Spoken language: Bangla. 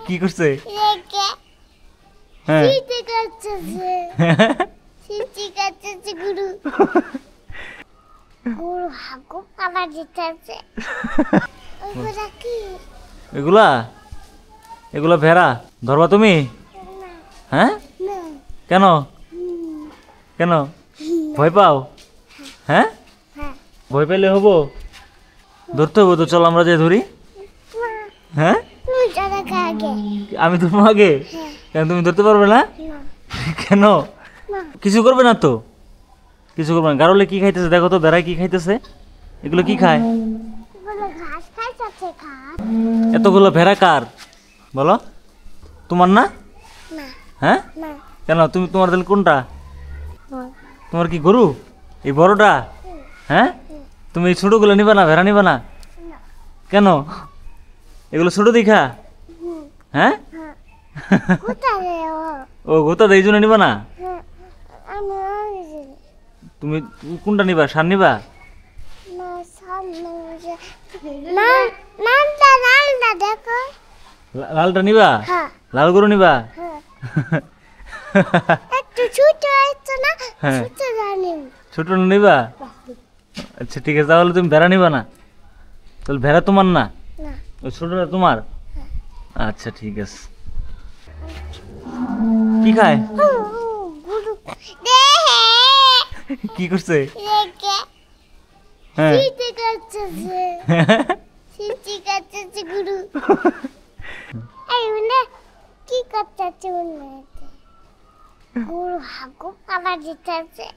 কি করছে? রেখে হ্যাঁ সিটি কাটছে সিটি কাটছে গুরু গুরু হাগু কালা দিতেছে ওগুলা কি এগুলা এগুলা ভেড়া ধরবা তুমি? না হ্যাঁ না কেন কেন ভয় পাও? হ্যাঁ হ্যাঁ ভয় পেলে হবো? ধরতে হবো তো, চল আমরা যে ধরি। হ্যাঁ তুমি যারা আগে আমি ধরবো আগে? হ্যাঁ কেন তুমি ধরতে পারবে না? না কেন? না কিছু করবে না তো? কিছু করবে না। গারলে কি খাইতেছে দেখো তো, বেড়ায় কি খাইতেছে? এগুলো কি খায়? বলে ঘাস খাইছে ঘাস এতগুলো ভেড়া কার বলো? তোমার না? না হ্যাঁ না কেন তুমি, তোমার তাহলে কোনটা? তোমার কি গরু এই বড়টা? হ্যাঁ তুমি এই ছোটগুলো নিবা না, ভেড়া নিবা না? না কেন? এগুলো ছোট দেখা? হ্যাঁ হ্যাঁ কোথায় ও গোতা এই জন্য নিবা না? হ্যাঁ আমি তুমি কোনটা নিবা, সার নিবা? না সামনে না নামটা নামটা দেখো লালটা নিবা? হ্যাঁ লাল গরু নিবা? হ্যাঁ একটু ছোট হয়েছে না হ্যাঁ। ছোট জানি ছোট নিবা? আচ্ছা ঠিক আছে, তাহলে তুমি ভেড়া নিবা না? তাহলে ভেড়া তোমার না, না ওই ছোটটা তোমার? আচ্ছা ঠিক আছে। কি খায়? গুরু দে কি করছে? রেখে হ্যাঁ সিটি কাটছে সিটি কাটছে গুরু এই মানে কি করতেছে মনে গুরু হাগু কালা দিতেছে